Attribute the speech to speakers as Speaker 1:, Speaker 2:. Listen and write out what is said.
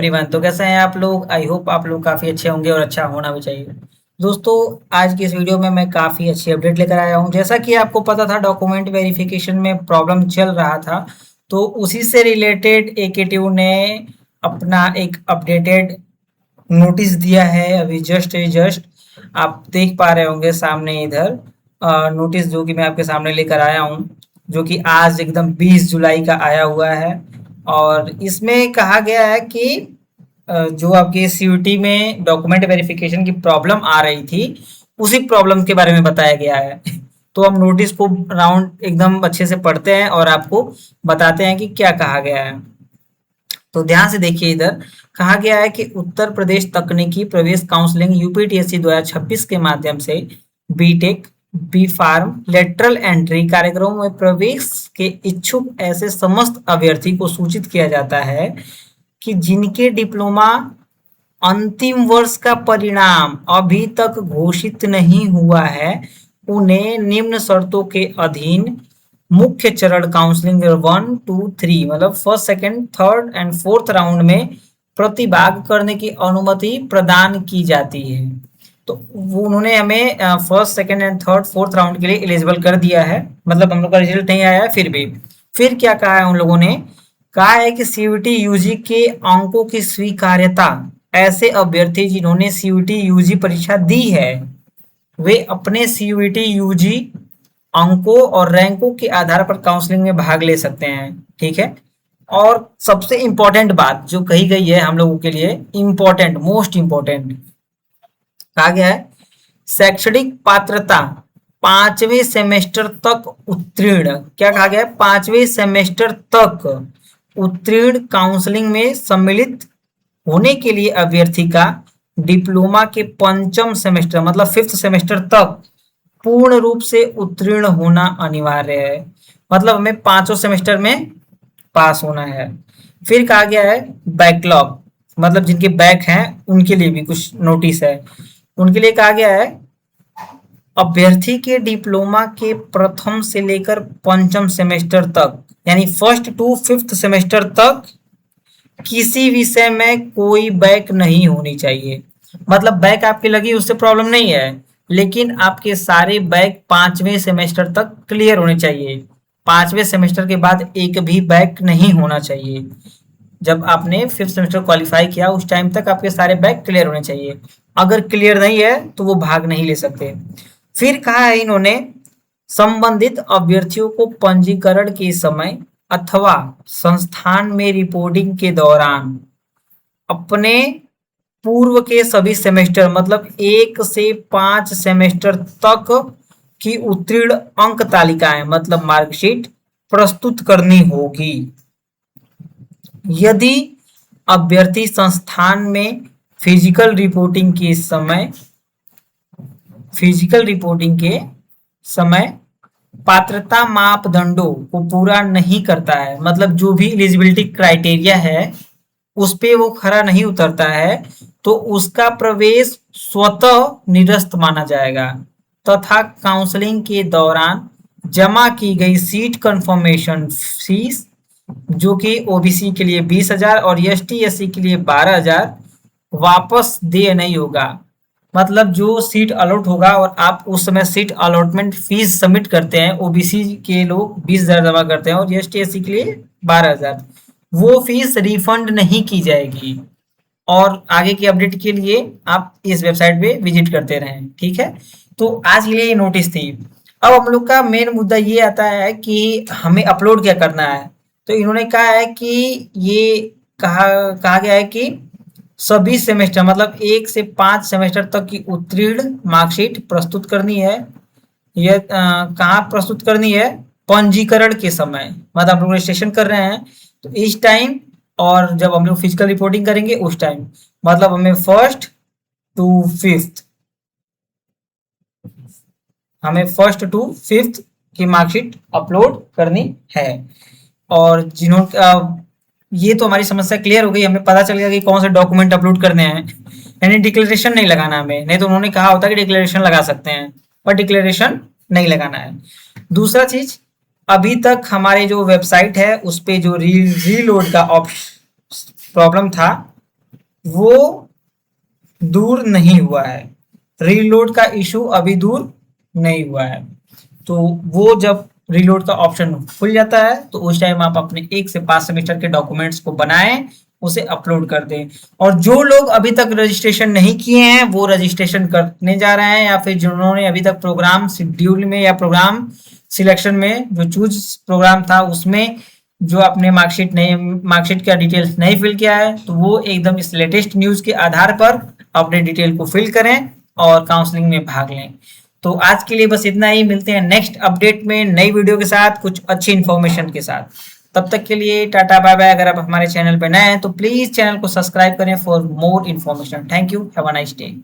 Speaker 1: Everyone, तो कैसे हैं आप लोग। आई होप आप लोग काफ़ी अच्छे होंगे और अच्छा होना भी चाहिए। दोस्तों, आज की इस वीडियो में मैं काफ़ी अच्छी अपडेट लेकर आया हूं। जैसा कि आपको पता था, डॉक्यूमेंट वेरिफिकेशन में प्रॉब्लम चल रहा था, तो उसी से रिलेटेड एकेटीयू ने अपना एक अपडेटेड नोटिस दिया है। अभी जस्ट आप देख पा रहे होंगे सामने इधर नोटिस जो कि मैं आपके सामने लेकर आया हूँ, जो कि आज एकदम 20 जुलाई का आया हुआ है। और इसमें कहा गया है कि जो आपके सीयूटी में डॉक्यूमेंट वेरिफिकेशन की प्रॉब्लम आ रही थी, उसी प्रॉब्लम के बारे में बताया गया है। तो हम नोटिस को राउंड एकदम अच्छे से पढ़ते हैं और आपको बताते हैं कि क्या कहा गया है। तो ध्यान से देखिए, इधर कहा गया है कि उत्तर प्रदेश तकनीकी प्रवेश काउंसलिंग यूपीटीएससी 2026 के माध्यम से B Tech, B pharm, lateral entry कार्यक्रमों में प्रवेश के इच्छुक ऐसे समस्त अभ्यर्थी को सूचित किया जाता है कि जिनके डिप्लोमा अंतिम वर्ष का परिणाम अभी तक घोषित नहीं हुआ है, उन्हें निम्न शर्तों के अधीन मुख्य चरण काउंसलिंग 1, 2, 3 मतलब first, second, third and fourth round में प्रतिभाग करने की अनुमति प्रदान की जाती है। तो वो उन्होंने हमें first, second and third, fourth round के लिए एलिजिबल कर दिया है। मतलब हम लोग का रिजल्ट नहीं आया है, फिर क्या कहा है उन लोगों ने, कहा है कि सीयूटी यूजी के अंकों की स्वीकार्यता, ऐसे अभ्यर्थी जिन्होंने सीयूटी यूजी परीक्षा दी है, वे अपने सीयूटी यूजी अंकों और रैंकों के आधार पर काउंसलिंग में भाग ले सकते हैं। ठीक है। और सबसे इंपॉर्टेंट बात जो कही गई है हम लोगों के लिए, इंपॉर्टेंट, मोस्ट इंपॉर्टेंट, कहा गया है शैक्षणिक पात्रता 5वें सेमेस्टर तक उत्तीर्ण। क्या कहा गया है? 5वें सेमेस्टर तक उत्तीर्ण काउंसलिंग में सम्मिलित होने के लिए अभ्यर्थी का डिप्लोमा के पंचम सेमेस्टर मतलब फिफ्थ सेमेस्टर तक पूर्ण रूप से उत्तीर्ण होना अनिवार्य है। मतलब हमें पांचों सेमेस्टर में पास होना है। फिर कहा गया है बैकलॉग, मतलब जिनके बैक हैं उनके लिए भी कुछ नोटिस है। उनके लिए कहा गया है अभ्यर्थी के डिप्लोमा के प्रथम से लेकर पंचम सेमेस्टर तक, यानी फर्स्ट टू फिफ्थ सेमेस्टर तक किसी विषय में कोई बैक नहीं होनी चाहिए। मतलब बैक आपकी लगी उससे प्रॉब्लम नहीं है, लेकिन आपके सारे बैक 5वें सेमेस्टर तक क्लियर होने चाहिए। 5वें सेमेस्टर के बाद एक भी बैक नहीं होना चाहिए। जब आपने फिफ्थ सेमेस्टर क्वालिफाई किया उस टाइम तक आपके सारे बैक क्लियर होने चाहिए। अगर क्लियर नहीं है तो वो भाग नहीं ले सकते। फिर कहा है इन्होंने संबंधित अभ्यर्थियों को पंजीकरण के समय अथवा संस्थान में रिपोर्टिंग के दौरान अपने पूर्व के सभी सेमेस्टर मतलब 1 से 5 सेमेस्टर तक की उत्तीर्ण अंक तालिकाएं मतलब मार्कशीट प्रस्तुत करनी होगी। यदि अभ्यर्थी संस्थान में फिजिकल रिपोर्टिंग के समय पात्रता मापदंडों को पूरा नहीं करता है, मतलब जो भी एलिजिबिलिटी क्राइटेरिया है उस पे वो खरा नहीं उतरता है, तो उसका प्रवेश स्वतः निरस्त माना जाएगा तथा काउंसलिंग के दौरान जमा की गई सीट कंफर्मेशन फीस, जो कि ओबीसी के लिए 20,000 और एसटी एससी के लिए 12,000 वापस दे नहीं होगा। मतलब जो सीट अलॉट होगा और आप उस समय सीट अलॉटमेंट फीस सबमिट करते हैं, ओबीसी के लोग 20,000 जमा करते हैं और एसटी एससी के लिए 12,000, वो फीस रिफंड नहीं की जाएगी। और आगे की अपडेट के लिए आप इस वेबसाइट पे विजिट करते रहें। ठीक है। तो आज के लिए ये नोटिस थी। अब हम लोग का मेन मुद्दा ये आता है कि हमें अपलोड क्या करना है। तो इन्होंने कहा है कि ये कहा गया है कि सभी सेमेस्टर मतलब 1 से 5 सेमेस्टर तक की उत्तीर्ण मार्कशीट प्रस्तुत करनी है। यह कहाँ प्रस्तुत करनी है? पंजीकरण के समय, मतलब हम लोग रजिस्ट्रेशन कर रहे हैं तो इस टाइम, और जब हम लोग फिजिकल रिपोर्टिंग करेंगे उस टाइम, मतलब हमें फर्स्ट टू फिफ्थ की मार्कशीट अपलोड करनी है। और ये तो हमारी समस्या क्लियर हो गई, हमें पता चल गया कि कौन से डॉक्यूमेंट अपलोड करने हैं। यानी डिक्लेरेशन नहीं लगाना हमें, नहीं तो उन्होंने कहा होता कि डिक्लेरेशन लगा सकते हैं, पर डिक्लेरेशन नहीं लगाना है। दूसरा चीज, अभी तक हमारे जो वेबसाइट है उस पे जो रीलोड का प्रॉब्लम था वो दूर नहीं हुआ है, रीलोड का इशू अभी दूर नहीं हुआ है। तो वो जब रीलोड का ऑप्शन खुल जाता है तो उस टाइम आप अपने 1 से 5 सेमेस्टर के डॉक्यूमेंट्स को बनाएं, उसे अपलोड कर दें। और जो लोग अभी तक रजिस्ट्रेशन नहीं किए हैं वो रजिस्ट्रेशन करने जा रहे हैं, या फिर जिन्होंने अभी तक प्रोग्राम शेड्यूल में या प्रोग्राम सिलेक्शन में जो चूज प्रोग्राम था उसमें जो अपने मार्कशीट का डिटेल्स नहीं फिल किया है, तो वो एकदम इस लेटेस्ट न्यूज के आधार पर अपने डिटेल को फिल करें और काउंसलिंग में भाग लें। तो आज के लिए बस इतना ही, मिलते हैं नेक्स्ट अपडेट में नई वीडियो के साथ कुछ अच्छी इन्फॉर्मेशन के साथ। तब तक के लिए टाटा बाय बाय। अगर आप हमारे चैनल पर नए हैं तो प्लीज चैनल को सब्सक्राइब करें for more information. Thank you, have a nice day.